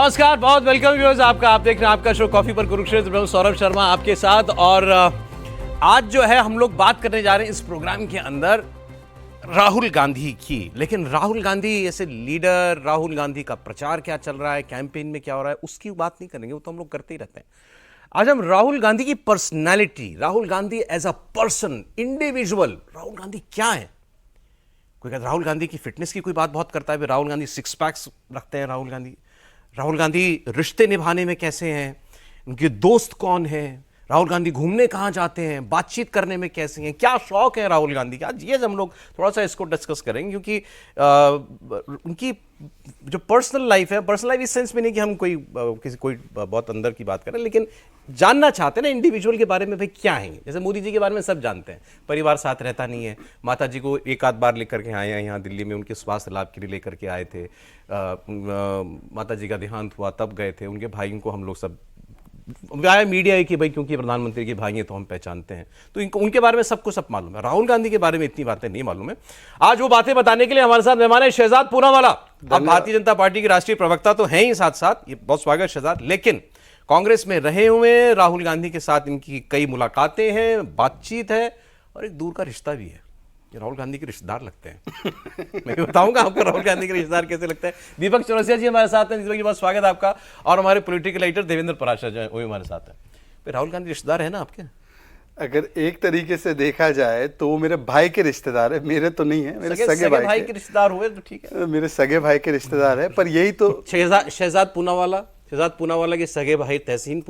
नमस्कार, बहुत welcome viewers आपका। आप देख रहे हैं आपका शो कॉफी पर कुरुक्षेत्र। मैं सौरभ शर्मा आपके साथ और आज जो है हम लोग बात करने जा रहे हैं इस प्रोग्राम के अंदर राहुल गांधी की। लेकिन राहुल गांधी ऐसे लीडर, राहुल गांधी का प्रचार क्या चल रहा है, कैंपेन में क्या हो रहा है, उसकी बात नहीं करेंगे, वो तो हम लोग करते ही रहते हैं। आज हम राहुल गांधी की personality, Rahul Gandhi as a person, individual, Rahul Gandhi क्या है। कोई कहता है राहुल गांधी की फिटनेस की कोई बात बहुत करता है, राहुल गांधी सिक्स पैक्स रखते हैं। राहुल गांधी रिश्ते निभाने में कैसे हैं, उनके दोस्त कौन हैं, राहुल गांधी घूमने कहाँ जाते हैं, बातचीत करने में कैसे हैं, क्या शौक है राहुल गांधी का। आज ये हम लोग थोड़ा सा इसको डिस्कस करेंगे क्योंकि उनकी जो पर्सनल लाइफ है, पर्सनल लाइफ इस सेंस में नहीं कि हम कोई बहुत अंदर की बात करें, लेकिन जानना चाहते हैं ना इंडिविजुअल के बारे में, भाई क्या है। जैसे मोदी जी के बारे में सब जानते हैं, परिवार साथ रहता नहीं है, माता जी को एक आध बार लेकर के आए हैं यहाँ दिल्ली में, उनके स्वास्थ्य लाभ के लिए लेकर के आए थे। माता जी का देहांत हुआ तब गए थे, उनके भाइयों को हम लोग सब आया मीडिया है कि भाई क्योंकि प्रधानमंत्री के भाई हैं तो हम पहचानते हैं, तो इनको उनके बारे में सबको सब मालूम है। राहुल गांधी के बारे में इतनी बातें नहीं मालूम है। आज वो बातें बताने के लिए हमारे साथ मेहमान है शहजाद पूनावाला। अब भारतीय जनता पार्टी के राष्ट्रीय प्रवक्ता तो हैं ही साथ साथ, ये बहुत स्वागत शहजाद। लेकिन कांग्रेस में रहे हुए, राहुल गांधी के साथ इनकी कई मुलाकातें हैं, बातचीत है और एक दूर का रिश्ता भी है। ये राहुल गांधी के रिश्तेदार लगते हैं। मैं बताऊंगा आपको राहुल गांधी के रिश्तेदार कैसे लगते हैं। दीपक चौरसिया जी हमारे साथ हैं। दीपक जी बहुत स्वागत है आपका। और हमारे पॉलिटिकल एडिटर देवेंद्र पराशर जो है वो भी हमारे साथ है। राहुल गांधी रिश्तेदार है ना आपके? अगर एक तरीके से देखा जाए तो वो मेरे भाई के रिश्तेदार है, मेरे तो नहीं है, मेरे सगे भाई के रिश्तेदार हुए तो ठीक है, मेरे सगे भाई के रिश्तेदार है। पर यही तो शहजाद पूनावाला के सगे भाई तहसीन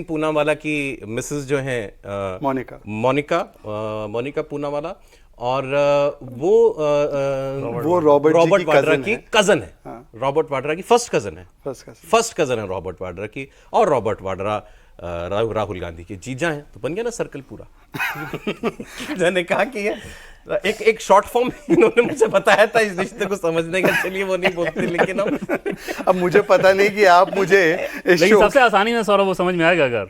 पूनावाला की मिसेस जो है मोनिका पूनावाला, और वो रॉबर्ट वाड्रा की कजन है। हाँ। रॉबर्ट वाड्रा की फर्स्ट कजन है रॉबर्ट वाड्रा की। और रॉबर्ट वाड्रा राहुल गांधी के जीजा हैं, तो बन गया ना सर्कल पूरा। मैंने कहा कि एक शॉर्ट फॉर्म इन्होंने मुझे बताया था इस रिश्ते को समझने का। चलिए वो नहीं बोलते, लेकिन अब मुझे पता नहीं कि आप मुझे सबसे आसानी में सौरभ वो समझ में आएगा। अगर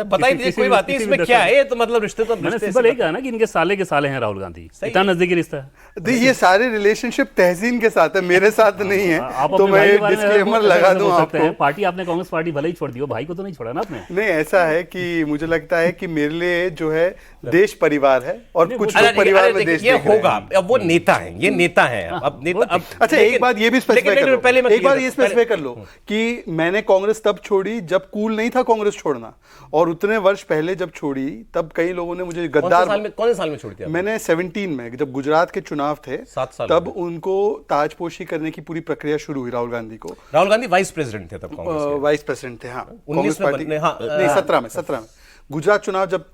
बता ही दीजिए कोई बात नहीं, इसमें क्या है। तो मतलब रिश्ते तो मैंने सिंपल यही कहा ना कि इनके साले के साले हैं राहुल गांधी, इतना नजदीकी रिश्ता है। ये सारे रिलेशनशिप तहसीन के साथ है, मेरे साथ नहीं है। तो मैं डिस्क्लेमर लगा दूं आपको, पार्टी आपने कांग्रेस पार्टी भले ही छोड़ दी हो, भाई को तो नहीं छोड़ा ना आपने। नहीं, ऐसा है कि मुझे लगता है कि मेरे लिए जो है देश परिवार है और कुछ लोग परिवार में देश ये होगा। अब वो नेता है, ये नेता है। अब अच्छा, एक बात ये भी स्पेसिफाई कर लो, एक बार ये स्पेसिफाई कर लो कि मैंने कांग्रेस तब छोड़ी जब कूल नहीं था कांग्रेस छोड़ना, और उतने वर्ष पहले जब छोड़ी तब कई लोगों ने मुझे गद्दार। कौन से साल में छोड़ दिया? मैंने 17 में, जब गुजरात के चुनाव थे, 7 साल तब उनको ताजपोशी करने की पूरी प्रक्रिया शुरू हुई। राहुल गांधी को, राहुल गांधी वाइस प्रेसिडेंट थे तब, कांग्रेस वाइस प्रेसिडेंट थे। हाँ, 19 में नहीं, 17 में गुजरात चुनाव जब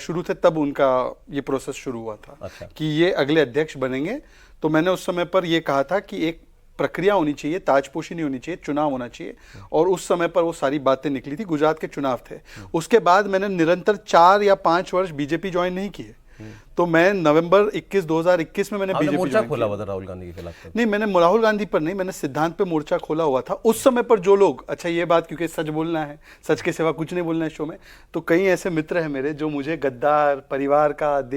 शुरू थे तब उनका ये प्रोसेस शुरू हुआ था। अच्छा। कि ये अगले अध्यक्ष बनेंगे। तो मैंने उस समय पर ये कहा था कि एक प्रक्रिया होनी चाहिए, ताजपोशी नहीं होनी चाहिए, चुनाव होना चाहिए। और उस समय पर वो सारी बातें निकली थी, गुजरात के चुनाव थे। उसके बाद मैंने निरंतर 4 या 5 वर्ष बीजेपी ज्वाइन नहीं किए। तो मैं नवंबर 2021 में मैंने बीजेपी मोर्चा खोला हुआ था राहुल गांधी के खिलाफ। नहीं, मैंने राहुल गांधी पर नहीं, मैंने सिद्धांत पे मोर्चा खोला हुआ था। उस समय पर जो लोग, अच्छा ये बात क्योंकि सच बोलना है, सच के सिवा कुछ नहीं बोलना है शो में, तो कई ऐसे मित्र हैं मेरे जो मुझे गद्दार, परिवार का,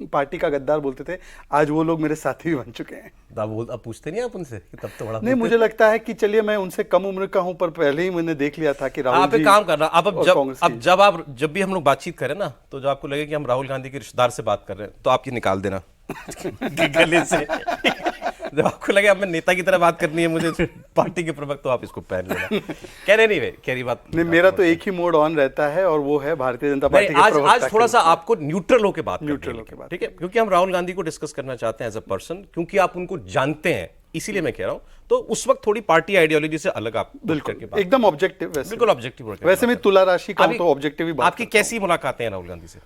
पार्टी का गद्दार बोलते थे। आज वो लोग मेरे साथी भी बन चुके हैं। अब पूछते नहीं आप उनसे कि तब तो बड़ा नहीं, मुझे लगता है कि चलिए मैं उनसे कम उम्र का हूं, पर पहले ही मैंने देख लिया था कि राहुल आप एक काम करना, जब भी हम लोग बातचीत करें ना, तो जब आपको लगे कि हम राहुल गांधी के रिश्तेदार से बात कर रहे हैं, तो आप ये निकाल देना गले से। जब आपको लगे अब मैं नेता की तरह बात करनी है, मुझे पार्टी के प्रवक्ता, तो आप इसको पहन लेना। कह रहे नहीं, कह रही बात नहीं, मेरा तो एक ही मोड ऑन रहता है और वो है भारतीय जनता पार्टी के प्रवक्ता। आज थोड़ा सा आपको न्यूट्रल होकर बात, ठीक है, क्योंकि हम राहुल गांधी को डिस्कस करना चाहते हैं एज अ पर्सन, क्योंकि आप उनको जानते हैं, इसीलिए मैं कह रहा हूं। तो उस वक्त थोड़ी पार्टी आइडियोलॉजी से अलग आप बिल्कुल एकदम ऑब्जेक्टिव, बिल्कुल ऑब्जेक्टिव। वैसे मैं तुला राशि का तो ऑब्जेक्टिव ही बात। आपकी कैसी मुलाकातें हैं राहुल गांधी से?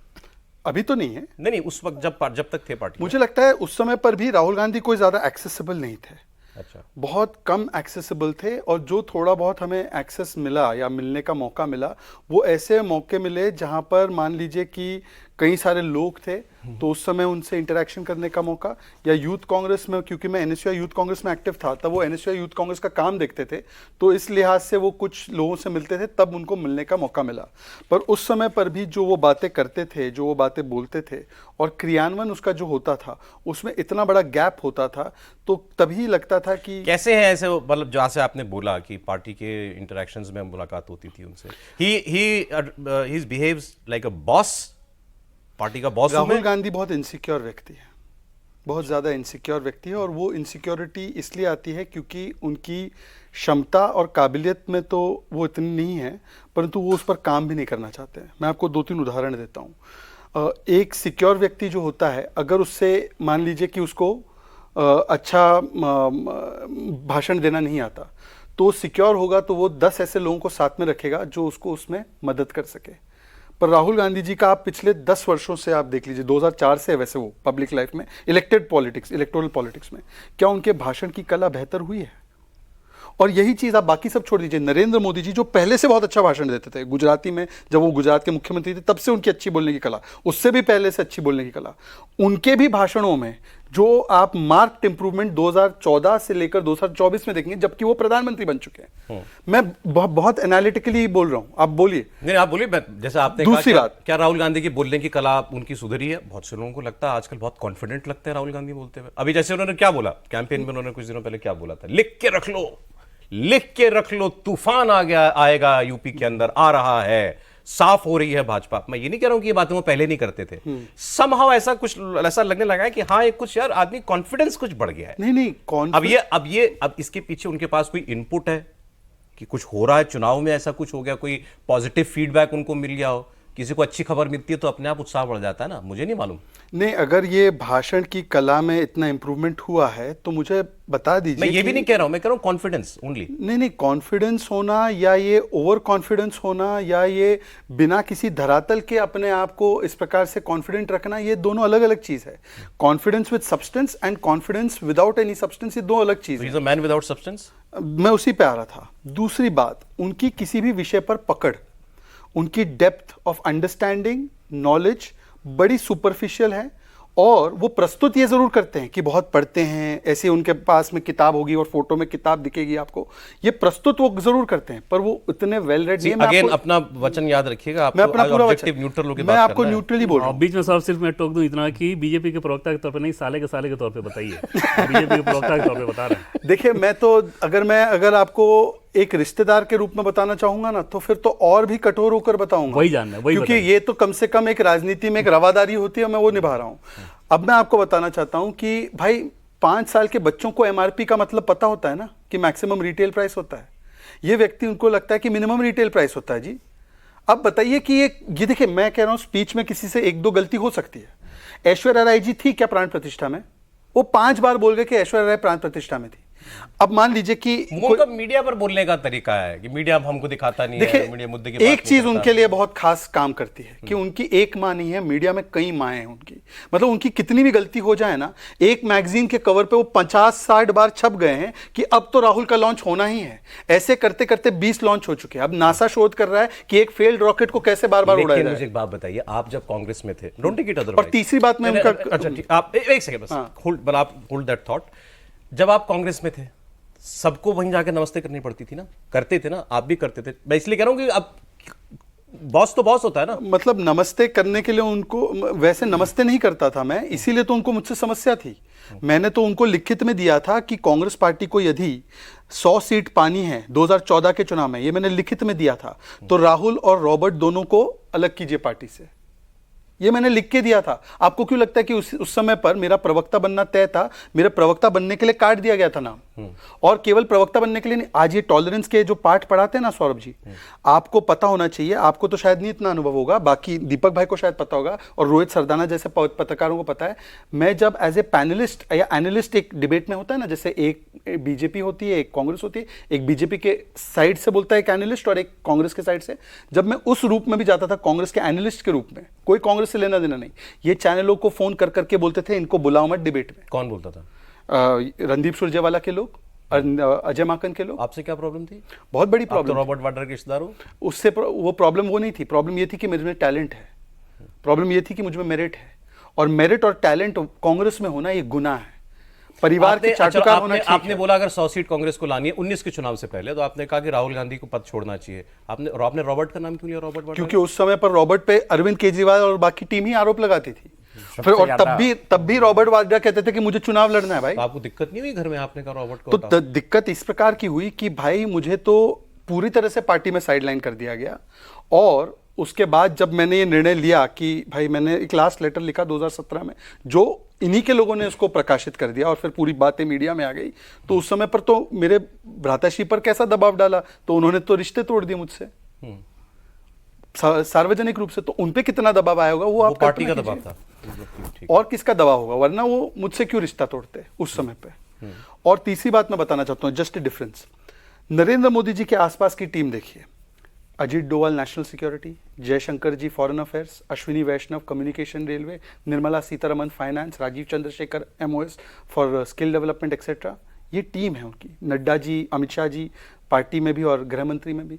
अभी तो नहीं है। नहीं, उस वक्त जब तक थे पार्टी, मुझे लगता है उस समय पर भी राहुल गांधी कोई ज्यादा एक्सेसिबल नहीं थे। अच्छा। बहुत कम एक्सेसिबल थे, और जो थोड़ा बहुत हमें एक्सेस मिला या मिलने का मौका मिला, वो ऐसे मौके मिले जहां पर मान लीजिए कि कई सारे लोग थे, तो उस समय उनसे इंटरेक्शन करने का मौका, या यूथ कांग्रेस में, क्योंकि मैं एनएसयूआई यूथ कांग्रेस में एक्टिव था, तब वो एनएसयूआई यूथ कांग्रेस का काम देखते थे, तो इस लिहाज से वो कुछ लोगों से मिलते थे, तब उनको मिलने का मौका मिला। पर उस समय पर भी जो वो बातें करते थे, जो वो बातें बोलते थे, और क्रियान्वयन उसका जो होता था, उसमें इतना बड़ा गैप होता था, तो तभी लगता था कि कैसे है ऐसे, मतलब जैसे आपने बोला कि पार्टी के इंटरेक्शंस में मुलाकात होती थी उनसे, he behaves like a boss, party का बॉस। राहुल गांधी बहुत इनसिक्योर व्यक्ति है, बहुत ज़्यादा इनसिक्योर व्यक्ति है, और वो इनसिक्योरिटी इसलिए आती है क्योंकि उनकी क्षमता और काबिलियत में तो वो इतनी नहीं है, परंतु वो उस पर काम भी नहीं करना चाहते हैं। मैं आपको 2-3 उदाहरण देता हूँ। एक सिक्योर व्यक्ति जो होता है, अगर उससे मान लीजिए कि उसको अच्छा भाषण देना नहीं आता, तो सिक्योर होगा तो वो 10 ऐसे लोगों को साथ में रखेगा जो उसको उसमें मदद कर सके। पर राहुल गांधी जी का आप पिछले 10 वर्षों से आप देख लीजिए, 2004 से वैसे वो पब्लिक लाइफ में, इलेक्टोरल पॉलिटिक्स में, क्या उनके भाषण की कला बेहतर हुई है? और यही चीज आप बाकी सब छोड़ दीजिए, नरेंद्र मोदी जी जो पहले से बहुत अच्छा भाषण देते थे गुजराती में, जब वो गुजरात के मुख्यमंत्री थे तब से उनकी अच्छी बोलने की कला, उससे भी पहले से अच्छी बोलने की कला, उनके भी भाषणों में जो आप मार्क्ड इंप्रूवमेंट 2014 से लेकर 2024 में देखेंगे, जबकि वो प्रधानमंत्री बन चुके हैं। मैं बहुत एनालिटिकली बोल रहा हूं, आप बोलिए। नहीं, आप बोलिए। जैसे आपने दूसरी कहा, बात, क्या राहुल गांधी की बोलने की कला उनकी सुधरी है? बहुत से लोगों को लगता है आजकल बहुत कॉन्फिडेंट लगते हैं राहुल गांधी बोलते हुए। अभी जैसे उन्होंने क्या बोला कैंपेन में, उन्होंने कुछ दिनों पहले क्या बोला था, लिख के रख लो, लिख के रख लो, तूफान आ गया, आएगा यूपी के अंदर, आ रहा है, साफ हो रही है भाजपा। मैं ये नहीं कह रहा हूं कि ये बातें वो पहले नहीं करते थे, समहाउ ऐसा कुछ ऐसा लगने लगा है कि हाँ, एक कुछ यार आदमी कॉन्फिडेंस कुछ बढ़ गया है। नहीं, अब इसके पीछे उनके पास कोई इनपुट है कि कुछ हो रहा है चुनाव में, ऐसा कुछ हो गया, कोई पॉजिटिव फीडबैक उनको मिल गया हो, किसी को अच्छी खबर मिलती है तो अपने आप उत्साह बढ़ जाता है ना, मुझे नहीं मालूम। नहीं, अगर ये भाषण की कला में इतना इंप्रूवमेंट हुआ है तो मुझे बता दीजिए। मैं ये भी नहीं कह रहा हूं, मैं कह रहा हूं कॉन्फिडेंस ओनली। नहीं, कॉन्फिडेंस होना या ये ओवर कॉन्फिडेंस होना या ये बिना किसी धरातल के अपने आप को इस प्रकार से कॉन्फिडेंट रखना, ये दोनों अलग अलग चीज है। Confidence with substance and confidence without any substance, ये दो अलग चीज है। मैन विदाउट सब्सटेंस, मैं उसी पे आ रहा था। दूसरी बात, उनकी किसी भी विषय पर पकड़, उनकी डेप्थ ऑफ अंडरस्टैंडिंग, नॉलेज बड़ी सुपरफिशियल है, और वो प्रस्तुत ये जरूर करते हैं कि बहुत पढ़ते हैं, ऐसे उनके पास में किताब होगी और फोटो में किताब दिखेगी आपको, ये प्रस्तुत वो जरूर करते हैं, पर वो इतने वेल रेड नहीं है। अगेन अपना वचन याद रखिएगा, मैं अपना पूरा वचन न्यूट्रल होकर मैं आपको न्यूट्रली बोल रहा हूं। बीच में सिर्फ मैं टोक दूं इतना कि बीजेपी के प्रवक्ता के तौर पे नहीं, साले के तौर पे बताइए। बीजेपी के प्रवक्ता के तौर पे बता रहे हैं। देखिए, मैं तो अगर आपको एक रिश्तेदार के रूप में बताना चाहूंगा ना, तो फिर तो और भी कठोर होकर बताऊंगा, वही जानना, वही क्योंकि ये तो कम से कम एक राजनीति में एक रवादारी होती है, मैं वो निभा रहा हूं। अब मैं आपको बताना चाहता हूं कि भाई 5 साल के बच्चों को एमआरपी का मतलब पता होता है ना, कि मैक्सिमम रिटेल प्राइस होता है। ये व्यक्ति, उनको लगता है कि मिनिमम रिटेल प्राइस होता है जी। अब बताइए कि ये देखिए, मैं कह रहा हूं स्पीच में किसी से 1-2 गलती हो सकती है। ऐश्वर्या राय जी थी क्या प्राण प्रतिष्ठा में? वो 5 बार बोल गए कि ऐश्वर्या राय प्राण प्रतिष्ठा में थी। अब मान लीजिए कि उनका मीडिया पर बोलने का तरीका है कि मीडिया हमको दिखाता नहीं है, मीडिया मुद्दे की बात एक चीज नहीं उनके लिए बहुत खास काम करती है कि उनकी एक मां नहीं है, मीडिया में कई माएं हैं उनकी। मतलब उनकी कितनी भी गलती हो जाए ना, एक मैगजीन के कवर पे वो 50-60 बार छप गए हैं कि अब तो राहुल का लॉन्च होना ही है। ऐसे करते करते 20 लॉन्च हो चुके हैं। अब नासा शोध कर रहा है कि एक फेल्ड रॉकेट को कैसे बार बार उड़ाया जाए। मुझे एक बात बताइए, आप जब कांग्रेस में थे, डोंट टेक इट अदरवाइज। और तीसरी बात मैं उनका, अच्छा ठीक, आप एक सेकंड बस होल्ड दैट थॉट। जब आप कांग्रेस में थे, सबको वहीं जाकर नमस्ते करनी पड़ती थी ना, करते थे ना, आप भी करते थे। मैं इसलिए कह रहा हूं कि अब बॉस तो बॉस होता है ना। मतलब नमस्ते करने के लिए उनको, वैसे नमस्ते नहीं करता था मैं, इसीलिए तो उनको मुझसे समस्या थी। मैंने तो उनको लिखित में दिया था कि कांग्रेस पार्टी को यदि 100 सीट पानी है 2014 के चुनाव में, ये मैंने लिखित में दिया था, तो राहुल और रॉबर्ट दोनों को अलग कीजिए पार्टी से। ये मैंने लिख के दिया था। आपको क्यों लगता है कि उस समय पर मेरा प्रवक्ता बनना तय था? मेरे प्रवक्ता बनने के लिए काट दिया गया था नाम, और केवल प्रवक्ता बनने के लिए नहीं। आज ये टॉलरेंस के जो पाठ पढ़ाते हैं ना सौरभ जी, आपको पता होना चाहिए, आपको तो शायद नहीं इतना अनुभव होगा, बाकी दीपक भाई को शायद पता होगा और रोहित सरदाना जैसे पत्रकारों को पता है। मैं जब एज ए पैनलिस्ट या एनालिस्ट एक डिबेट में होता है ना, जैसे एक बीजेपी होती है, एक कांग्रेस होती है, एक बीजेपी के साइड से बोलता है एक एनालिस्ट और एक कांग्रेस के साइड से, जब मैं उस रूप में भी जाता था कांग्रेस के एनालिस्ट के रूप में, कोई कांग्रेस से लेना देना नहीं, ये चैनलों को फोन कर करके बोलते थे इनको बुलाओ मत डिबेट में। कौन बोलता था? रणदीप सुरजेवाला के लोग, अजय माकन के लोग। आपसे क्या प्रॉब्लम थी? बहुत बड़ी प्रॉब्लम। तो रॉबर्ट वाड्रा के रिश्तेदार हो? उससे वो प्रॉब्लम वो नहीं थी, प्रॉब्लम ये थी कि मेरे में टैलेंट है, प्रॉब्लम ये थी कि मुझ में मेरिट है, और मेरिट और टैलेंट कांग्रेस में होना ये गुनाह है। परिवार के चाटुकार होना ठीक आपने है। बोला अगर 100 सीट कांग्रेस को लानी है 19 के चुनाव से पहले, तो आपने कहा कि राहुल गांधी को पद छोड़ना चाहिए। आपने रॉबर्ट का नाम क्यों लिया? रॉबर्ट वाड्रा? क्योंकि उस समय पर रॉबर्ट पे अरविंद केजरीवाल और बाकी टीम ही आरोप लगाती थी। फिर और तब भी रॉबर्ट वाड्रा कहते थे कि मुझे चुनाव लड़ना है भाई। तो आपको दिक्कत नहीं हुई घर में? आपने कहा रॉबर्ट को तो दिक्कत इस प्रकार की हुई कि भाई मुझे तो पूरी तरह से पार्टी में साइडलाइन कर दिया गया। और उसके बाद जब मैंने ये निर्णय लिया कि भाई, मैंने एक लास्ट लेटर लिखा 2017 में, जो इन्हीं के लोगों ने उसको प्रकाशित कर दिया और फिर पूरी बातें मीडिया में आ गई। तो उस समय पर तो मेरे भ्राताश्री पर कैसा दबाव डाला, तो उन्होंने तो रिश्ते तोड़ दिए मुझसे सार्वजनिक रूप से। तो उनपे कितना दबाव आया होगा वो आप पार्टी का कल्पना दबाव कीजिए। था। और किसका दबाव होगा, वरना वो मुझसे क्यों रिश्ता तोड़ते उस समय पे। और तीसरी बात मैं बताना चाहता हूं, जस्ट डिफरेंस। नरेंद्र मोदी जी के आसपास की टीम देखिए, Ajit Doval national security, Jaishankar ji foreign affairs, Ashwini Vaishnaw communication railway, Nirmala Sitharaman finance, Rajeev Chandrasekhar MoS for skill development etcetera. ये टीम है उनकी। नड्डा जी, अमित शाह जी पार्टी में भी और गृह मंत्री में भी।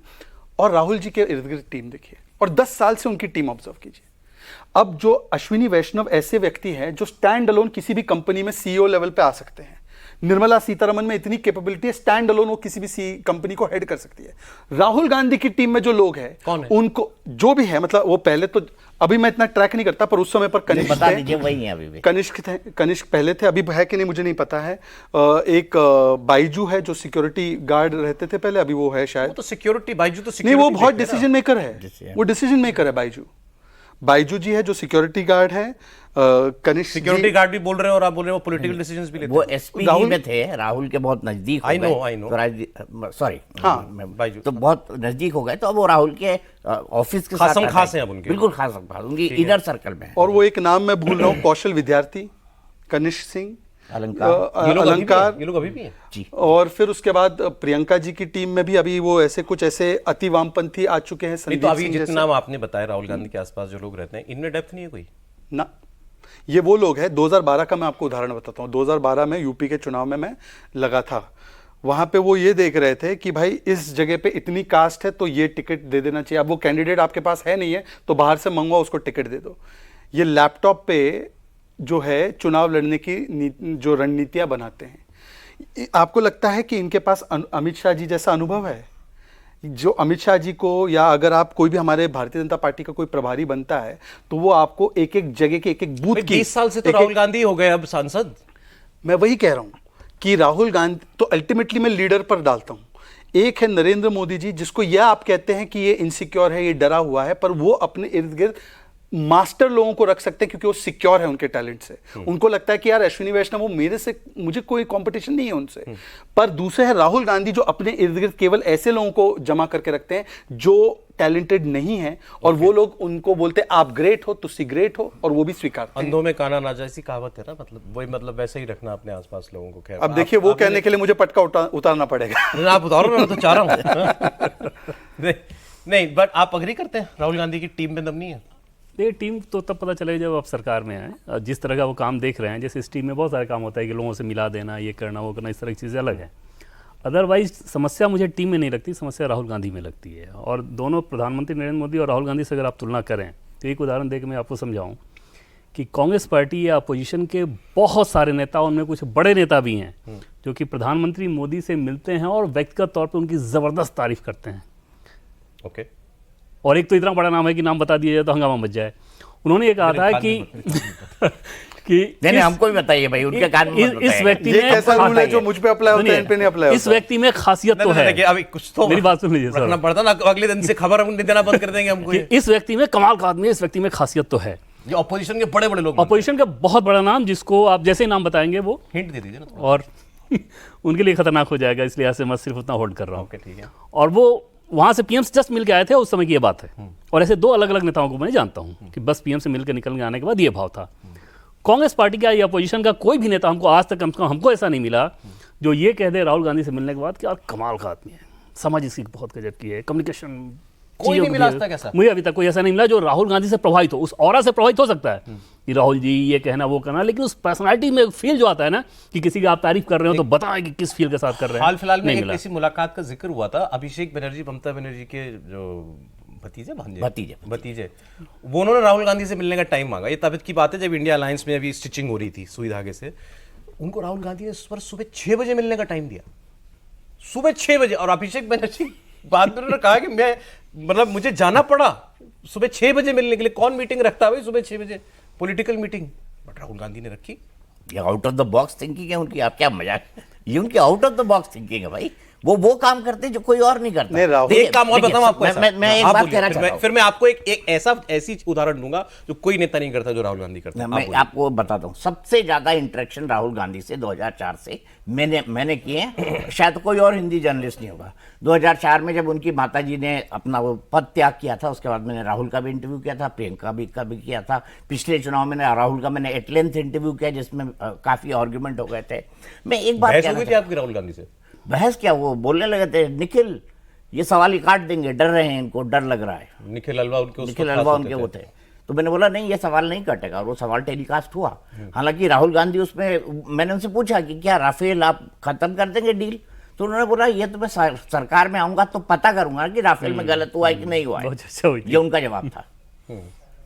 और राहुल जी के इर्द गिर्द टीम देखिए, और 10 साल से उनकी टीम ऑब्जर्व कीजिए। अब जो अश्विनी वैष्णव ऐसे व्यक्ति हैं जो स्टैंड अलोन किसी भी कंपनी में सीईओ लेवल पे आ सकते हैं। निर्मला सीतारमन में इतनी कैपेबिलिटी है, स्टैंड अलोन वो किसी भी कंपनी को हेड कर सकती है। राहुल गांधी की टीम में जो लोग हैं, कौन है? उनको जो भी है, मतलब वो पहले तो, अभी मैं इतना ट्रैक नहीं करता, पर उस समय पर कनिष्क बता थे, दीजिए, वही है अभी भी। कनिष्क पहले थे, अभी है कि नहीं मुझे नहीं पता है। एक बाइजू है जो सिक्योरिटी गार्ड रहते थे पहले, अभी वो है शायद। वो तो सिक्योरिटी, बाइजू तो नहीं, वो security बहुत देखते हैं ना। डिसीजन मेकर है, वो डिसीजन मेकर है बाइजू जी है जो सिक्योरिटी गार्ड है। कनिष्क सिक्योरिटी गार्ड भी बोल रहे हैं और आप बोल रहे हो पॉलिटिकल डिसीजंस भी लेते वो हैं। एसपी राहुल- में थे, राहुल के बहुत नजदीक हो I know, गए। I know। तो सॉरी, हाँ, बाइजू। तो बहुत नजदीक हो गए, तो अब वो राहुल के ऑफिस के साथ खासम आता खास है। हैं अब उनके। बिल्कुल खास उनकी इनर सर्कल में है। और वो एक नाम मैं भूल रहा हूँ, कौशल विद्यार्थी, कनिष्क सिंह, अलंकार। ये लोग अभी भी हैं? अलंकार। ये लोग अभी भी हैं? जी। और फिर उसके बाद प्रियंका जी की टीम में भी अभी वो ऐसे अति वामपंथी आ चुके हैं। नहीं, तो संदीप अभी सिंह जितने जैसे। नाम आपने बताए राहुल गांधी के आसपास जो लोग रहते हैं, इनमें डेप्थ नहीं है कोई? ना, ये वो लोग हैं। 2012 का मैं आपको उदाहरण बताता हूँ। 2012 में यूपी के चुनाव में मैं लगा था। वहां पे वो ये देख रहे थे कि भाई इस जगह पे इतनी कास्ट है तो ये टिकट दे देना चाहिए। अब वो कैंडिडेट आपके पास है नहीं है तो बाहर से मंगवाओ, उसको टिकट दे दो। ये लैपटॉप पे जो है चुनाव लड़ने की जो रणनीतियां बनाते हैं। आपको लगता है कि इनके पास अमित शाह जी जैसा अनुभव है? जो अमित शाह जी को, या अगर आप कोई भी हमारे भारतीय जनता पार्टी का कोई प्रभारी बनता है तो वो आपको एक एक जगह के एक एक बूथ की 20 साल से तो राहुल गांधी हो गए अब सांसद। मैं वही कह रहा हूं कि राहुल गांधी तो अल्टीमेटली मैं लीडर पर डालता हूं। एक है नरेंद्र मोदी जी, जिसको यह आप कहते हैं कि ये इनसिक्योर है, ये डरा हुआ है, पर वो अपने इर्द गिर्द मास्टर लोगों को रख सकते हैं क्योंकि वो सिक्योर है उनके टैलेंट से। उनको लगता है कि यार अश्विनी वैष्णव वो मेरे से, मुझे कोई कंपटीशन नहीं है उनसे। पर दूसरे है राहुल गांधी जो अपने इर्द गिर्द केवल ऐसे लोगों को जमा करके रखते हैं जो टैलेंटेड नहीं है, और वो लोग उनको बोलते हैं आप ग्रेट हो, तुसी ग्रेट हो, और वो भी स्वीकारते हैं। अंधों में काना ना जाए, ऐसी कहावत है ना, मतलब वही, मतलब वैसे ही रखना अपने आसपास लोगों को। खैर, अब देखिए, वो कहने के लिए मुझे पटका उतारना पड़ेगा। नहीं, आप उतारो, मैं तो चाह रहा हूँ। नहीं, बट आप अग्री करते हैं राहुल गांधी की टीम में दम नहीं है? ये टीम तो तब पता चलेगा जब आप सरकार में आए। जिस तरह का वो काम देख रहे हैं, जैसे इस टीम में बहुत सारे काम होता है कि लोगों से मिला देना, ये करना, वो करना, इस तरह की चीज़ें अलग है। अदरवाइज समस्या मुझे टीम में नहीं लगती, समस्या राहुल गांधी में लगती है। और दोनों प्रधानमंत्री नरेंद्र मोदी और राहुल गांधी से अगर आप तुलना करें तो एक उदाहरण देकर मैं आपको समझाऊं कि कांग्रेस पार्टी या अपोजिशन के बहुत सारे नेता, उनमें कुछ बड़े नेता भी हैं जो कि प्रधानमंत्री मोदी से मिलते हैं और व्यक्तिगत तौर पर उनकी ज़बरदस्त तारीफ करते हैं। ओके। और एक तो इतना बड़ा नाम है कि नाम बता दिया जाए तो हंगामा मच जाए। उन्होंने ये कहा था कि नहीं, हमको भी बताइए भाई, उनके कान में मत इस बताइए। व्यक्ति ये में कैसा रूल है जो मुझ पे अप्लाई होता है, इन पे नहीं अप्लाई इस होता? व्यक्ति में खासियत तो है। अभी कुछ तो मेरी बात सुन लीजिए सर। रखना पड़ता ना, अगले दिन से खबर हम देना बंद कर देंगे हमको। कि इस व्यक्ति में कमाल का आदमी है, इस व्यक्ति में खासियत तो है। ये ऑपोजिशन के बड़े बड़े लोग, अपोजिशन का बहुत बड़ा नाम, जिसको आप जैसे ही नाम बताएंगे वो हिंट दे दीजिए ना। और उनके लिए खतरनाक हो जाएगा, इसलिए ऐसे मैं सिर्फ उतना होल्ड कर रहा हूँ। ओके, ठीक है। और वो वहाँ से पीएम से जस्ट मिल के आए थे, उस समय की ये बात है। और ऐसे दो अलग अलग नेताओं को मैं जानता हूँ कि बस पीएम से मिल के निकल के आने के बाद ये भाव था। कांग्रेस पार्टी का या अपोजिशन का कोई भी नेता हमको आज तक, कम से कम हमको ऐसा नहीं मिला जो ये कह दे राहुल गांधी से मिलने के बाद कि यार कमाल का आदमी है, समझ इसकी बहुत गजब की है, कम्युनिकेशन कोई नहीं मिला आज तक ऐसा? मुझे अभी तक कोई ऐसा नहीं मिला जो राहुल गांधी से प्रभावित हो। उस ऑरा से प्रभावित हो सकता है कि राहुल जी ये कहना वो कहना, लेकिन उस पर्सनालिटी में फील जो आता है ना कि किसी की आप तारीफ कर रहे हो तो बताएं कि किस फील के साथ कर रहे हैं। हाल फिलहाल में नहीं एक मिला। ऐसी मुलाकात का जिक्र हुआ था, अभिषेक बनर्जी ममता बनर्जी के जो भतीजे भांजे भतीजे। भतीजे वो उन्होंने राहुल गांधी से मिलने का टाइम मांगा। ये तब की बात है जब इंडिया अलायंस में अभी स्टिचिंग हो रही थी सुई धागे से। उनको राहुल गांधी ने सुबह 6 बजे मिलने का टाइम दिया, सुबह 6 बजे। और अभिषेक बनर्जी बाद में उन्होंने कहा कि मैं मतलब मुझे जाना पड़ा सुबह 6 बजे मिलने के लिए। कौन मीटिंग रखता है भाई सुबह 6 बजे, political meeting? But Rahul Gandhi ने रखी। ये out of the box thinking है उनकी, आप क्या मजाक, ये उनकी out of the box thinking है भाई। वो काम करते हैं जो कोई और नहीं करता। नहीं, राहुल- एक काम और बताऊं आपको ऐसा। मैं एक आप बात बोलिए, कहना चाहता हूं। फिर मैं आपको एक ऐसी उदाहरण दूंगा जो कोई नेता नहीं करता जो राहुल गांधी करता है। मैं आपको बताता हूँ, सबसे ज्यादा इंटरेक्शन राहुल गांधी से 2004 से मैंने किए हैं, शायद कोई और हिंदी जर्नलिस्ट नहीं होगा। 2004 में जब उनकी माताजी ने अपना वो पद त्याग किया था, उसके बाद मैंने राहुल का भी इंटरव्यू किया था, प्रियंका का भी किया था। पिछले चुनाव में राहुल का मैंने एट लेंथ इंटरव्यू किया जिसमें काफी आर्ग्यूमेंट हो गए थे। मैं एक बात बहस कहना हुई थी चाहता आपकी राहुल गांधी से? बहस क्या, वो बोलने लगे थे निखिल ये सवाल ही काट देंगे, डर रहे हैं, इनको डर लग रहा है। निखिल अल्वा उनके उस निखिल वक्त अल्वा खास उनके होते वो थे। तो मैंने बोला नहीं ये सवाल नहीं कटेगा, और वो सवाल टेलीकास्ट हुआ। हालांकि राहुल गांधी उसमें, मैंने उनसे पूछा कि क्या राफेल आप खत्म कर देंगे डील, तो उन्होंने बोला ये तो मैं सरकार में आऊंगा तो पता करूंगा कि राफेल में गलत हुआ है कि नहीं हुआ है। बहुत अच्छा हुई थी। ये उनका जवाब था।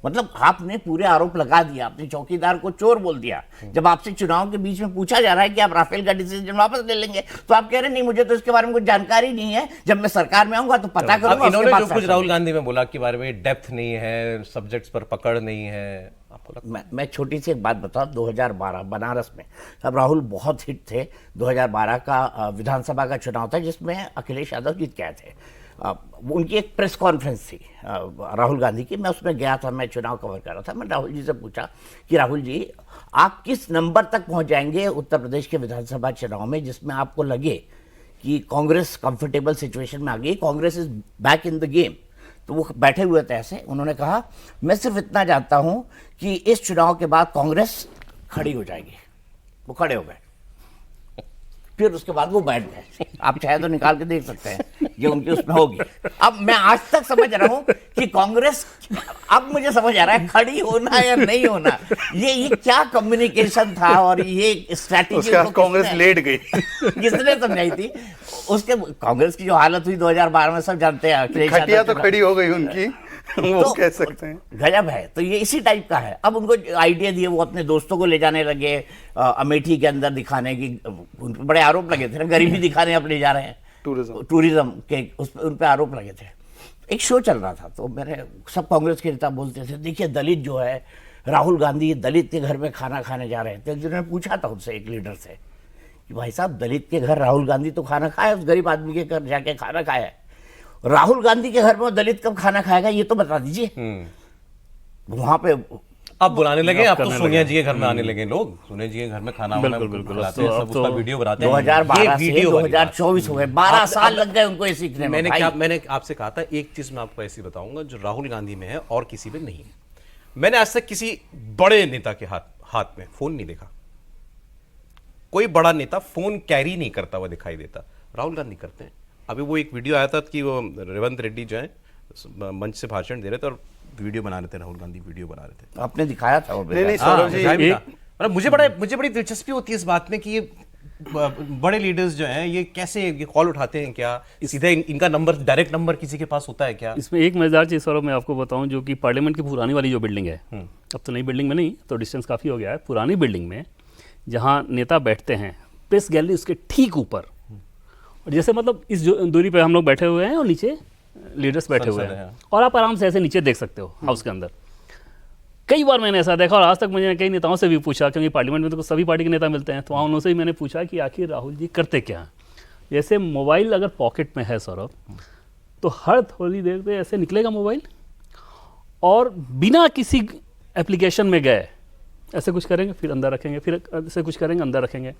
मतलब आपने पूरे आरोप लगा दिया, आपने चौकीदार को चोर बोल दिया। जब आपसे चुनाव के बीच में पूछा जा रहा है कि आप राफेल का डिसीजन वापस ले लेंगे, तो आप कह रहे नहीं मुझे तो इसके बारे में कुछ जानकारी नहीं है, जब मैं सरकार में आऊंगा तो पता अब करूंगा। इन्होंने उसके जो बाद कुछ फैसला राहुल गांधी में बोला के बारे में, डेप्थ नहीं है, सब्जेक्ट्स पर पकड़ नहीं है, आपको लगता मैं छोटी सी एक बात बताऊं, 2012 बनारस में तब राहुल बहुत हिट थे। 2012 का विधानसभा का चुनाव था जिसमें अखिलेश यादव जीत गए थे। उनकी एक प्रेस कॉन्फ्रेंस थी राहुल गांधी की, मैं उसमें गया था, मैं चुनाव कवर कर रहा था। मैं राहुल जी से पूछा कि राहुल जी आप किस नंबर तक पहुंच जाएंगे उत्तर प्रदेश के विधानसभा चुनाव में जिसमें आपको लगे कि कांग्रेस कंफर्टेबल सिचुएशन में आ गई, Congress is back in the game. तो वो बैठे हुए थे ऐसे, उन्होंने कहा मैं सिर्फ इतना जानता हूं कि इस चुनाव के बाद कांग्रेस खड़ी हो जाएगी। वो खड़े हो गए, फिर उसके बाद वो बैठ गए। आप चाहे तो निकाल के देख सकते हैं ये उनकी उसमें होगी। अब मैं आज तक समझ रहा हूं कि कांग्रेस, अब मुझे समझ आ रहा है खड़ी होना या नहीं होना, ये क्या कम्युनिकेशन था और ये स्ट्रैटेजी उसके बाद कांग्रेस लेट गई। किसने समझाई थी? उसके कांग्रेस की जो हालत हुई 2012 में सब जानते हैं। अखिलेश खटिया यादव तो खड़ी हो गई उनकी, वो तो कह सकते हैं। गजब है। तो ये इसी टाइप का है। अब उनको आइडिया दिए, वो अपने दोस्तों को ले जाने लगे अमेठी के अंदर दिखाने की, उन पर बड़े आरोप लगे थे ना, गरीबी दिखाने अब ले जा रहे हैं, टूरिज्म के उन पे आरोप लगे थे। एक शो चल रहा था तो मेरे सब कांग्रेस के नेता बोलते थे देखिए दलित जो है, राहुल गांधी दलित के घर में खाना खाने जा रहे थे। जिन्होंने पूछा था उनसे, एक लीडर से, कि भाई साहब दलित के घर राहुल गांधी तो खाना खाया, उस गरीब आदमी के घर जाके खाना खाया है, राहुल गांधी के घर में दलित कब खाना खाएगा ये तो बता दीजिए। वहां पे अब बुलाने लगे, अब तो करने सोनिया लगे। जी के घर में आने लगे लोग, सोनिया जी के घर में खाना बिल्कुल, बिल्कुल। खिलाते हैं, अब सब तो उसका वीडियो बनाते हैं। 2012 से वीडियो वाली बात। 2024 हो गए, 12 साल लग गए उनको ये सीखने में। मैंने आपसे कहा था एक चीज मैं आपको ऐसी बताऊंगा जो राहुल गांधी में है और किसी में नहीं है। मैंने आज तक किसी बड़े नेता के हाथ में फोन नहीं देखा। कोई बड़ा नेता फोन कैरी नहीं करता हुआ दिखाई देता, राहुल गांधी करते हैं। अभी वो एक वीडियो आया था कि वो रेवंत रेड्डी जो है मंच से भाषण दे रहे थे और वीडियो बना रहे थे, राहुल गांधी वीडियो बना रहे थे। आपने दिखाया था वो। नहीं हाँ, सौरभ जी, दिखाई भी था। मतलब मुझे बड़ी दिलचस्पी होती है इस बात में कि ये बड़े लीडर्स जो हैं ये कैसे ये कॉल उठाते हैं, क्या सीधे इनका नंबर, डायरेक्ट नंबर किसी के पास होता है क्या? इसमें एक मजेदार चीज़ सौरभ मैं आपको बताऊं, जो कि पार्लियामेंट की पुरानी वाली जो बिल्डिंग है, अब तो नई बिल्डिंग में नहीं, तो डिस्टेंस काफ़ी हो गया है। पुरानी बिल्डिंग में जहाँ नेता बैठते हैं, प्रेस गैलरी उसके ठीक ऊपर, और जैसे मतलब इस दूरी पे हम लोग बैठे हुए हैं और नीचे लीडर्स बैठे हुए हैं, और आप आराम से ऐसे नीचे देख सकते हो हाउस के अंदर। कई बार मैंने ऐसा देखा, और आज तक मुझे कई नेताओं से भी पूछा, क्योंकि पार्लियामेंट में तो सभी पार्टी के नेता मिलते हैं, तो वहाँ उनसे ही मैंने पूछा कि आखिर राहुल जी करते क्या हैं। जैसे मोबाइल अगर पॉकेट में है सौरभ, तो हर थोड़ी देर पे ऐसे निकलेगा मोबाइल, और बिना किसी एप्लीकेशन में गए ऐसे कुछ करेंगे, फिर अंदर रखेंगे, फिर ऐसे कुछ करेंगे, अंदर रखेंगे।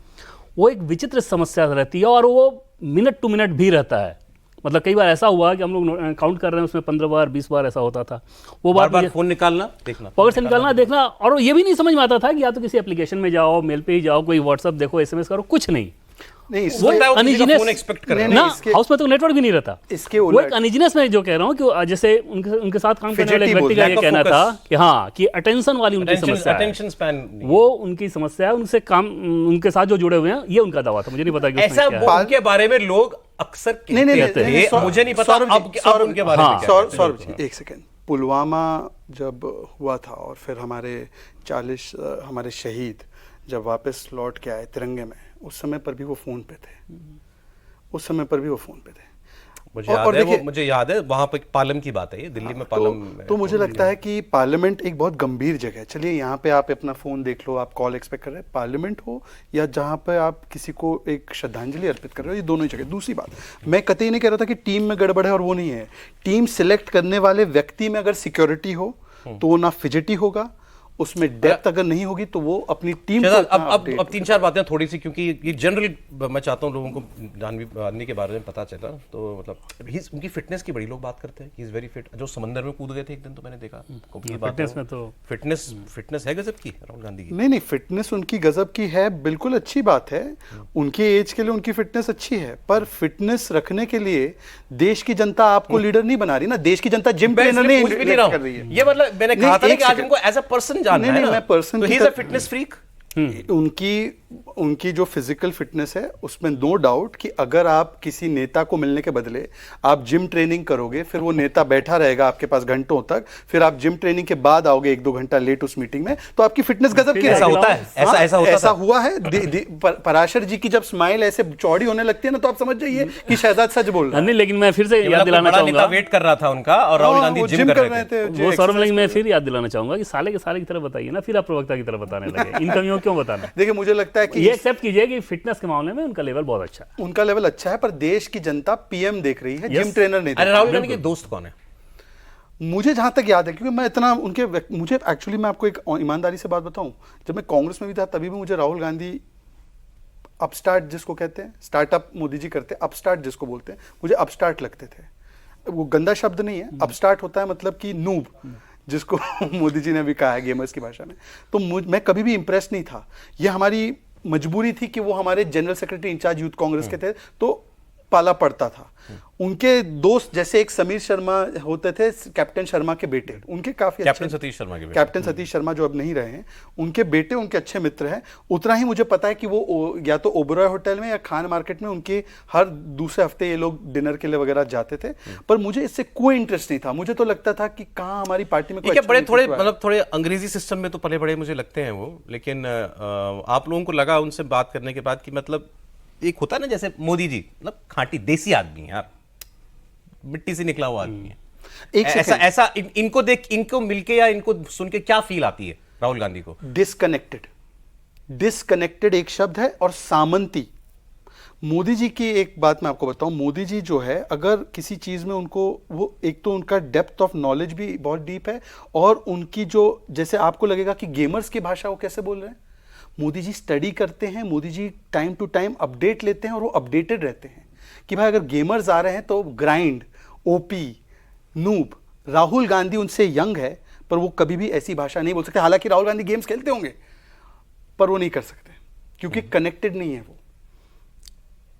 वो एक विचित्र समस्या रहती है, और वो मिनट टू मिनट भी रहता है। मतलब कई बार ऐसा हुआ कि हम लोग काउंट कर रहे हैं, उसमें 15 बार 20 बार ऐसा होता था। वो बार फोन निकालना, देखना, पॉकेट से निकालना, देखना, और ये भी नहीं समझ में आता था कि या तो किसी एप्लीकेशन में जाओ, मेल पे ही जाओ, कोई व्हाट्सअप देखो, SMS करो, कुछ नहीं। नहीं, वो सकता है वो किसी का uneasiness- phone expect कर रहा है। ना, नहीं, इसके- हाउस में तो नेटवर्क भी नहीं रहता। इसके वो उलट- एक अनइजीनेस में जो कह रहा हूँ कि जैसे उनके साथ काम करने वाले एक Fidgety व्यक्ति का lack ये of कहना focus. था कि हाँ, कि अटेंशन वाली उनकी समस्या है। अटेंशन स्पैन वो उनकी समस्या है, उनसे काम, उनके साथ जो जुड़े हुए हैं, ये उनका दावा था। मुझे नहीं पता कि उसमें ऐसा क्या है। उनके बारे में लोग अक्सर नहीं, नहीं, कहते नहीं, हैं। सौरभ- मुझे नहीं पता सौरभ जी, अब सौरभ- उनके बारे में हाँ, क्या सौरभ कहते हैं। जी, एक सेकेंड। पुलवामा जब हुआ था और फिर हमारे 40 हमारे शहीद जब वापस लौट के आए तिरंगे में, उस समय पर भी वो फोन पे थे। उस समय पर भी वो फोन पे थे। मुझे और याद है, देखिए- मुझे याद है वहां पे पार्लियामेंट की बात है, ये दिल्ली में पार्लियामेंट तो मुझे लगता है कि पार्लियामेंट एक बहुत गंभीर जगह है। चलिए यहाँ पे आप अपना फोन देख लो, आप कॉल एक्सपेक्ट कर रहे हैं, पार्लियामेंट हो या जहाँ पे आप किसी को एक श्रद्धांजलि अर्पित कर रहे हो, ये दोनों ही जगह। दूसरी बात, मैं कतई नहीं कह रहा था कि टीम में गड़बड़ है और वो नहीं है। टीम सिलेक्ट करने वाले व्यक्ति में अगर सिक्योरिटी हो तो वो ना फिजिटी होगा, उसमें डेप्थ अगर नहीं होगी तो वो अपनी टीम को अब उतना update अब 3-4 बातें थोड़ी सी, क्योंकि ये जनरल मैं चाहता हूँ लोगों को जानने के बारे में पता चला। तो मतलब उनकी फिटनेस की बड़ी लोग बात करते हैं, ही इज वेरी फिट। जो समंदर में कूद गए थे एक दिन, तो मैंने देखा फिटनेस में तो फिटनेस है गजब की राहुल गांधी की। नहीं, फिटनेस उनकी गजब की है, बिल्कुल अच्छी बात है। उनके एज के लिए उनकी फिटनेस अच्छी है, पर फिटनेस रखने के लिए देश की जनता आपको लीडर नहीं बना रही ना। देश की जनता जिम मैं ट्रेनर इसलिए नहीं पूछ भी नहीं रहा कर रही हूँ, है। ये मतलब मैंने नहीं, कहा था ना एक कि आज सेकंड। उनको एज अ पर्सन जानना नहीं, है नहीं, ना। मैं person तो की ही इज अ तरफ- फिटनेस फ्रीक। उनकी जो फिजिकल फिटनेस है उसमें नो डाउट कि अगर आप किसी नेता को मिलने के बदले आप जिम ट्रेनिंग करोगे, फिर वो नेता बैठा रहेगा आपके पास घंटों तक, फिर आप जिम ट्रेनिंग के बाद आओगे 1-2 घंटा लेट उस मीटिंग में, तो आपकी फिटनेस गजब की ऐसा रहेगी। होता है, ऐसा- हाँ, ऐसा होता ऐसा था। हुआ है। पराशर जी की जब स्माइल ऐसे चौड़ी होने लगती है ना, तो आप समझ जाइए कि शहजाद सच बोल रहा है। नहीं, लेकिन मैं फिर से याद दिलाना बड़ा नेता चाहूंगा, वेट कर रहा था उनका और राहुल हाँ, गांधी वो जिम कर रहे थे। वो सौरभ, लेकिन मैं फिर याद दिलाना चाहूंगा कि साले के साले की तरह बताइए ना, फिर आप प्रवक्ता की तरह बताने लगे। इन कमियों क्यों बताना? देखिए, मुझे लगता है कि ये एक्सेप्ट कीजिए कि फिटनेस के मामले में उनका लेवल बहुत अच्छा है। उनका लेवल अच्छा है, पर देश की जनता पीएम देख रही है, Yes. जिम ट्रेनर नहीं देख अरे रही। राहुल गांधी के दोस्त कौन है? मुझे जहां तक याद है, क्योंकि मैं इतना मुझे एक्चुअली, मैं आपको एक ईमानदारी से बात बताऊं, जब मैं कांग्रेस में भी था तभी भी मुझे राहुल गांधी अपस्टार्ट जिसको कहते हैं, स्टार्टअप मोदी जी करते हैं, अपस्टार्ट जिसको बोलते हैं, मुझे अपस्टार्ट लगते थे। वो गंदा शब्द नहीं है, अपस्टार्ट होता है मतलब कि नूब, जिसको मोदी जी ने भी कहा है गेमर्स की भाषा में। तो मैं कभी भी इंप्रेस नहीं था। ये हमारी मजबूरी थी कि वो हमारे general secretary incharge youth Congress के थे, तो पाला पड़ता था। उनके दोस्त जैसे एक समीर शर्मा होते थे, कैप्टन शर्मा के बेटे, उनके काफी कैप्टन अच्छे, सतीश शर्मा के बेटे। कैप्टन सतीश शर्मा जो अब नहीं रहे हैं, उनके बेटे उनके अच्छे मित्र हैं। उतना ही मुझे पता है कि वो या तो ओबरॉय होटल में या खान मार्केट में उनके हर दूसरे हफ्ते ये लोग डिनर के लिए वगैरह जाते थे। पर मुझे इससे कोई इंटरेस्ट नहीं था। मुझे तो लगता था कि कहाँ हमारी पार्टी में कोई ठीक है, अच्छा बड़े थोड़े नेतृत्व है। मतलब थोड़े अंग्रेजी सिस्टम में तो पले बड़े मुझे लगते हैं वो, लेकिन आप लोगों को लगा उनसे बात करने के बाद कि मतलब एक होता है ना, जैसे मोदी जी मतलब खांटी देसी आदमी है यार, मिट्टी से निकला हुआ आदमी है। एक ऐसा सेकंड, ऐसा इनको देख, इनको मिलके या इनको सुन के क्या फील आती है राहुल गांधी को? डिसकनेक्टेड एक शब्द है, और सामंती। मोदी जी की एक बात मैं आपको बताऊं, मोदी जी जो है, अगर किसी चीज में उनको, वो एक तो उनका डेप्थ ऑफ नॉलेज भी बहुत डीप है, और उनकी जो, जैसे आपको लगेगा कि गेमर्स की भाषा वो कैसे बोल रहे हैं, मोदी जी स्टडी करते हैं, Modi ji time to time update लेते हैं, और वो अपडेटेड रहते हैं कि भाई अगर गेमर्स आ रहे हैं तो grind, OP, noob. Rahul Gandhi उनसे यंग है, पर वो कभी भी ऐसी भाषा नहीं बोल सकते। हालांकि राहुल गांधी गेम्स खेलते होंगे, पर वो नहीं कर सकते क्योंकि कनेक्टेड नहीं है वो।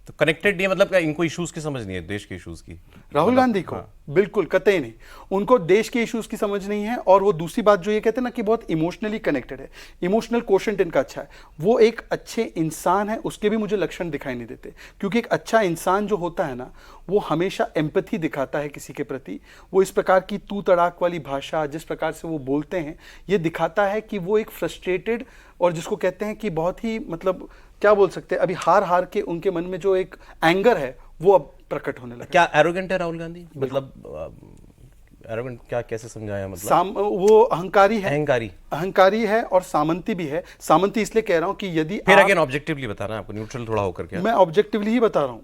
तो कनेक्टेड नहीं है मतलब क्या, इनको इश्यूज की समझ नहीं है, देश के इश्यूज की? राहुल गांधी को बिल्कुल कतई नहीं, उनको देश के इश्यूज की समझ नहीं है। और वो दूसरी बात जो ये कहते हैं ना कि बहुत इमोशनली कनेक्टेड है, इमोशनल कोशेंट इनका अच्छा है। वो एक अच्छे इंसान है, उसके भी मुझे लक्षण दिखाई नहीं देते, क्योंकि एक अच्छा इंसान जो होता है ना, वो हमेशा एम्पैथी दिखाता है किसी के प्रति। वो इस प्रकार की तू तड़ाक वाली भाषा, जिस प्रकार से वो बोलते हैं, ये दिखाता है कि वो एक फ्रस्ट्रेटेड, और जिसको कहते हैं कि बहुत ही, मतलब क्या बोल सकते हैं, अभी हार हार के उनके मन में जो एक एंगर है वो अब प्रकट होने लगा। क्या एरोगेंट है राहुल गांधी? मतलब एरोगेंट क्या, कैसे समझाया मतलब? वो अहंकारी है, अहंकारी है, और सामंती भी है। सामंती इसलिए कह रहा हूं कि यदि फिर अगेन ऑब्जेक्टिवली बताना आपको, न्यूट्रल थोड़ा होकर के। मैं ऑब्जेक्टिवली ही बता रहा हूं।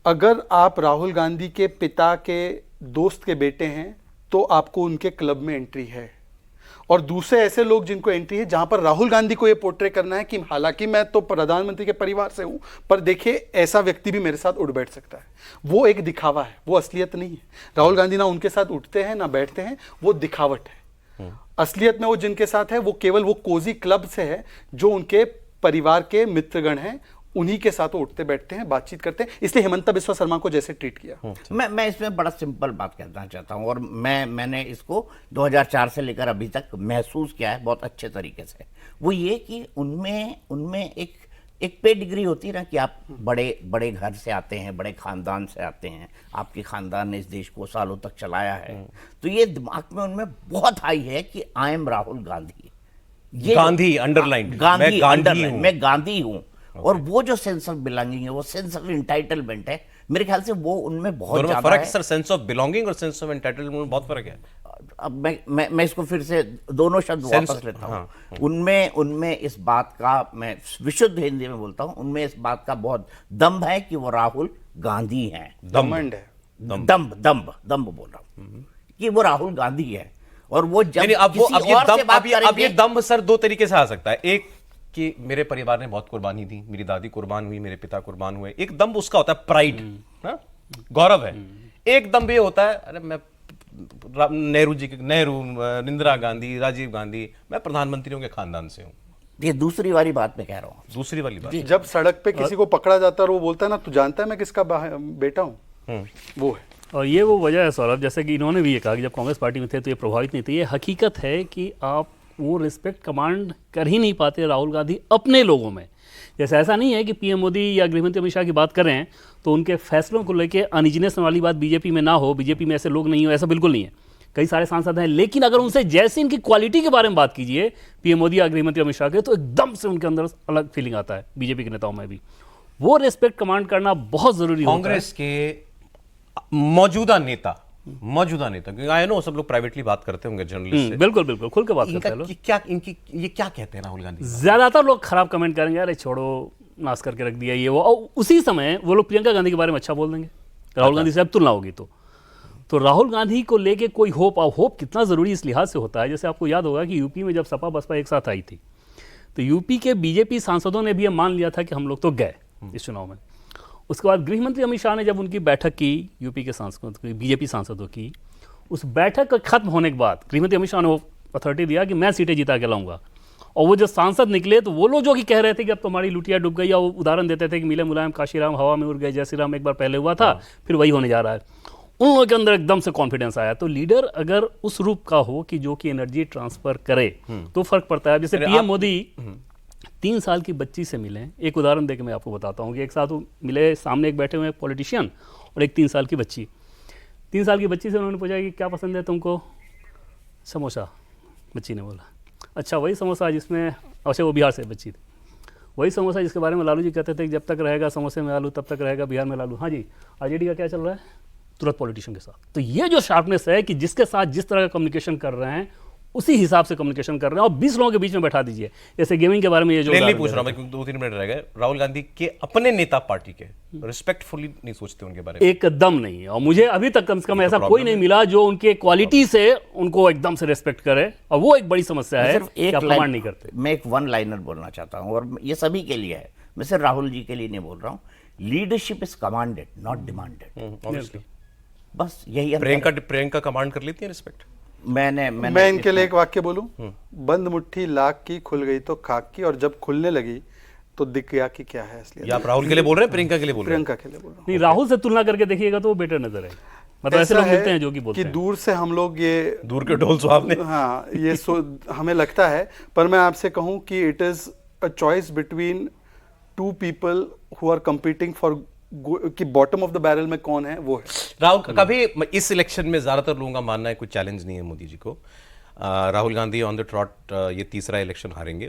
अगर आप राहुल गांधी के पिता के दोस्त के बेटे हैं तो आपको उनके क्लब में एंट्री है, और दूसरे ऐसे लोग जिनको एंट्री है जहां पर राहुल गांधी को यह पोर्ट्रे करना है कि हालांकि मैं तो प्रधानमंत्री के परिवार से हूं, पर देखिए ऐसा व्यक्ति भी मेरे साथ उठ बैठ सकता है। वो एक दिखावा है, वो असलियत नहीं है। राहुल गांधी ना उनके साथ उठते हैं ना बैठते हैं, वो दिखावट है। असलियत में वो जिनके साथ है वो केवल वो कोजी क्लब से है जो उनके परिवार के मित्रगण हैं, उन्हीं के साथ वो उठते बैठते हैं, बातचीत करते हैं। इसलिए हिमंता बिस्वा शर्मा को जैसे ट्रीट किया। मैं इसमें बड़ा सिंपल बात कहना चाहता हूँ, और मैंने इसको 2004 से लेकर अभी तक महसूस किया है बहुत अच्छे तरीके से। वो ये कि उनमें एक पेडिग्री होती है ना, कि आप बड़े घर से आते हैं, बड़े खानदान से आते हैं, आपके खानदान ने इस देश को सालों तक चलाया है, तो ये दिमाग में उनमें बहुत हाई है कि आई एम राहुल गांधी। ये गांधी अंडरलाइन, गांधी मैं अंडरलाइन, मैं गांधी हूँ। और वो जो सेंस ऑफ बिलोंगिंग है, वो सेंस ऑफ एंटाइटलमेंट है, मेरे ख्याल से वो उनमें बहुत दोनों में ज्यादा फर्क है। है सर, सेंस ऑफ बिलोंगिंग और सेंस ऑफ एंटाइटलमेंट में बहुत फर्क है। अब मैं इसको फिर से दोनों शब्द वापस लेता हूँ। उनमें इस बात का, मैं विशुद्ध हिंदी में बोलता हूँ, उनमें इस बात का बहुत दम्भ है कि वो राहुल गांधी हैं। दमंड है, दम्भ बोल रहा हूँ कि वो राहुल गांधी है। और वो जब नहीं, अब वो किसी अब ये और से दम, बात अब ये करेंगे, दम सर दो तरीके से आ सकता है। एक कि मेरे परिवार ने बहुत कुर्बानी दी, मेरी दादी कुर्बान हुई, मेरे पिता कुर्बान हुए, एक दम उसका होता है प्राइड, गौरव है। एक दम ये होता है, अरे मैं नेहरू, इंदिरा गांधी, राजीव गांधी, मैं प्रधानमंत्रियों के खानदान से हूं। ये दूसरी वाली बात मैं कह रहा हूँ। दूसरी वाली बात, जब सड़क पे किसी को पकड़ा जाता है और वो बोलता है ना, तू जानता है मैं किसका बेटा हूँ, वो है। और ये वो वजह है सौरभ, जैसे कि इन्होंने भी ये कहा कि जब कांग्रेस पार्टी में थे तो ये प्रभावित नहीं थे। ये हकीकत है कि आप वो रिस्पेक्ट कमांड कर ही नहीं पाते राहुल गांधी अपने लोगों में। जैसे ऐसा नहीं है कि पीएम मोदी या गृहमंत्री अमित शाह की बात कर रहे हैं तो उनके फैसलों को लेकर अनइजीनेस वाली बात बीजेपी में ना हो, बीजेपी में ऐसे लोग नहीं हो, ऐसा बिल्कुल नहीं है। कई सारे सांसद हैं, लेकिन अगर उनसे जैसे इनकी क्वालिटी के बारे में बात कीजिए पीएम मोदी या गृहमंत्री अमित शाह के, तो एकदम से उनके अंदर अलग फीलिंग आता है। बीजेपी के नेताओं में भी वो रिस्पेक्ट कमांड करना बहुत जरूरी होता है। कांग्रेस के मौजूदा नेता, क्योंकि आई नो सब लोग प्राइवेटली बात करते होंगे जर्नलिस्ट से, बिल्कुल बिल्कुल खुल के बात करते हैं लोग। ये क्या कहते हैं राहुल गांधी? ज्यादातर लोग खराब कमेंट करेंगे, अरे छोड़ो, नाश करके रख दिया ये वो, और उसी समय वो लोग प्रियंका गांधी के बारे में अच्छा बोल देंगे, राहुल गांधी से अब तुलना होगी तो राहुल गांधी को लेके कोई होप कितना जरूरी इस लिहाज से होता है। जैसे आपको याद होगा कि यूपी में जब सपा बसपा एक साथ आई थी तो यूपी के बीजेपी सांसदों ने भी ये मान लिया था कि हम लोग तो गए इस चुनाव में। उसके बाद गृहमंत्री अमित शाह ने जब उनकी बैठक की यूपी के सांसदों की, बीजेपी सांसदों की, उस बैठक का खत्म होने के बाद गृहमंत्री अमित शाह ने वो अथॉरिटी दिया कि मैं सीटें जिता के लाऊंगा। और वो जो सांसद निकले तो वो लोग जो कि कह रहे थे कि अब तुम्हारी लुटिया डूब गई, या वो उदाहरण देते थे कि मिले मुलायम काशीराम हवा में उड़ गए, जय श्री राम एक बार पहले हुआ था, फिर वही होने जा रहा है। उन लोगों के अंदर एकदम से कॉन्फिडेंस आया। तो लीडर अगर उस रूप का हो कि जो कि एनर्जी ट्रांसफर करे तो फर्क पड़ता है। जैसे पीएम मोदी 3 साल की बच्ची से मिले, एक उदाहरण देकर मैं आपको बताता हूँ कि एक साथ मिले, सामने एक बैठे हुए पॉलिटिशियन और एक 3 साल की बच्ची। 3 साल की बच्ची से उन्होंने पूछा कि क्या पसंद है तुमको? समोसा। बच्ची ने बोला अच्छा वही समोसा जिसमें, अच्छा वो बिहार से बच्ची थी, वही समोसा जिसके बारे में लालू जी कहते थे कि जब तक रहेगा समोसे में आलू तब तक रहेगा बिहार में लालू। हाँ जी, आरजेडी का क्या चल रहा है? तुरंत पॉलिटिशियन के साथ। तो ये जो शार्पनेस है कि जिसके साथ जिस तरह का कम्युनिकेशन कर रहे हैं उसी हिसाब से कम्युनिकेशन कर रहे हैं, और 20 लोगों के बीच में बैठा दीजिए। जैसे गेमिंग के बारे में ये जो पूछ रहा हूं मैं, क्योंकि 2-3 मिनट रह गए। राहुल गांधी के अपने नेता पार्टी के रिस्पेक्टफुली नहीं सोचते उनके बारे में? एकदम नहीं है, और मुझे अभी तक कम से कम ऐसा कोई नहीं मिला जो उनके क्वालिटी से उनको एकदम से रेस्पेक्ट करे, और वो एक बड़ी समस्या है कि आप कमांड नहीं करते। मैं एक वन लाइनर बोलना चाहता हूं, और ये सभी के लिए है, मैं सिर्फ राहुल जी के लिए नहीं बोल रहा हूं। Leadership is commanded not demanded. बस यही प्रियंका कमांड कर लेती है रिस्पेक्ट। मैं इनके लिए एक वाक्य बोलूं, बंद मुट्ठी लाख की खुल गई तो खाक की, और जब खुलने लगी तो दिख गया कि क्या है असलियत। आप राहुल के लिए बोल रहे हैं, प्रियंका के लिए बोल रहे हैं? प्रियंका के लिए बोल रहा हूं। नहीं, राहुल से तुलना करके देखिएगा तो वो बेटर नजर है। मतलब ऐसे लोग मिलते हैं जो कि बोलते हैं कि दूर से हम लोग ये दूर के ढोल सुहावने, हाँ ये हमें लगता है, पर मैं आपसे कहूं कि it is a choice between 2 people who are competing for, कि बॉटम ऑफ द बैरल में कौन है वो है राहुल। कभी इस इलेक्शन में ज्यादातर लोगों का मानना है कोई चैलेंज नहीं है मोदी जी को। Rahul Gandhi on the trout ये तीसरा इलेक्शन हारेंगे,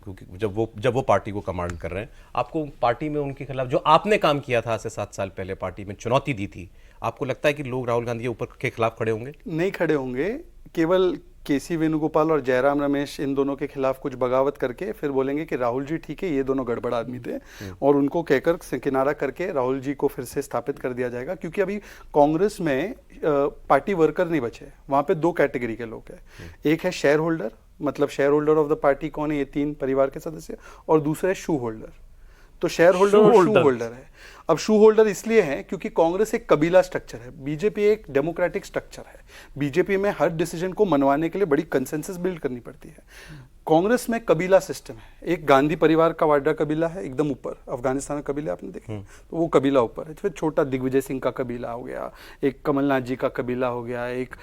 क्योंकि जब वो पार्टी को कमांड कर रहे हैं। आपको पार्टी में उनके खिलाफ जो आपने काम किया था आज से 7 साल पहले, पार्टी में चुनौती दी थी, आपको लगता है कि लोग राहुल गांधी के ऊपर के खिलाफ खड़े होंगे? नहीं खड़े होंगे, केवल केसी वेणुगोपाल और जयराम रमेश इन दोनों के खिलाफ कुछ बगावत करके फिर बोलेंगे कि राहुल जी ठीक है, ये दोनों गड़बड़ आदमी थे, और उनको कहकर किनारा करके राहुल जी को फिर से स्थापित कर दिया जाएगा। क्योंकि अभी कांग्रेस में पार्टी वर्कर नहीं बचे, वहां पे 2 कैटेगरी के लोग हैं। एक है शेयर होल्डर, मतलब share holder of the party कौन है, ये 3 परिवार के सदस्य, और दूसरा है शू होल्डर। तो शेयर होल्डर और शू होल्डर है। अब शू होल्डर इसलिए हैं क्योंकि कांग्रेस एक कबीला स्ट्रक्चर है, बीजेपी एक डेमोक्रेटिक स्ट्रक्चर है। बीजेपी में हर डिसीजन को मनवाने के लिए बड़ी कंसेंसस बिल्ड करनी पड़ती है। कांग्रेस में कबीला सिस्टम है। एक गांधी परिवार का वाड्रा कबीला है एकदम ऊपर, अफगानिस्तान का कबीला आपने देखा, तो वो कबीला ऊपर है। फिर छोटा दिग्विजय सिंह का कबीला हो गया, एक कमलनाथ जी का कबीला हो गया, एक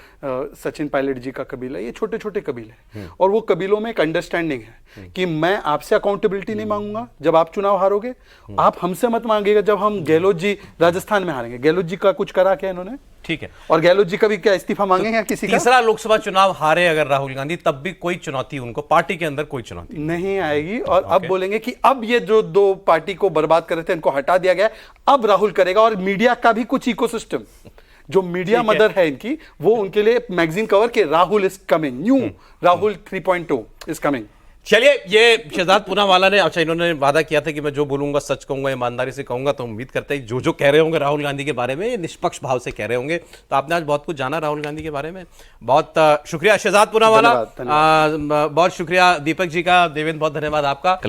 सचिन पायलट जी का कबीला, ये छोटे छोटे कबीले हैं। और वो कबीलों में एक अंडरस्टैंडिंग है कि मैं आपसे अकाउंटेबिलिटी नहीं मांगूंगा जब आप चुनाव हारोगे, आप हमसे मत मांगेगा जब हम गहलोत जी राजस्थान में हारेंगे। गहलोत जी का कुछ करा क्या इन्होंने? ठीक है। और गहलोत जी कभी क्या इस्तीफा मांगेंगे या किसी का? तीसरा लोकसभा चुनाव हारे अगर राहुल गांधी, तब भी कोई चुनौती उनको पार्टी के अंदर कोई चुनौती नहीं आएगी। और अब बोलेंगे कि अब ये जो दो पार्टी को बर्बाद कर रहे थे इनको हटा दिया गया, अब राहुल करेगा। और मीडिया का भी कुछ इकोसिस्टम, जो मीडिया मदर है इनकी, वो उनके लिए मैगजीन कवर के Rahul is coming, new Rahul 3.0 is coming. चलिए, ये शहजाद पूनावाला ने, अच्छा इन्होंने वादा किया था कि मैं जो बोलूंगा सच कहूंगा, ईमानदारी से कहूंगा, तो उम्मीद करते हैं जो जो कह रहे होंगे राहुल गांधी के बारे में ये निष्पक्ष भाव से कह रहे होंगे। तो आपने आज बहुत कुछ जाना राहुल गांधी के बारे में। बहुत शुक्रिया शहजाद पूनावाला, बहुत शुक्रिया दीपक जी का, देवेंद्र बहुत धन्यवाद आपका।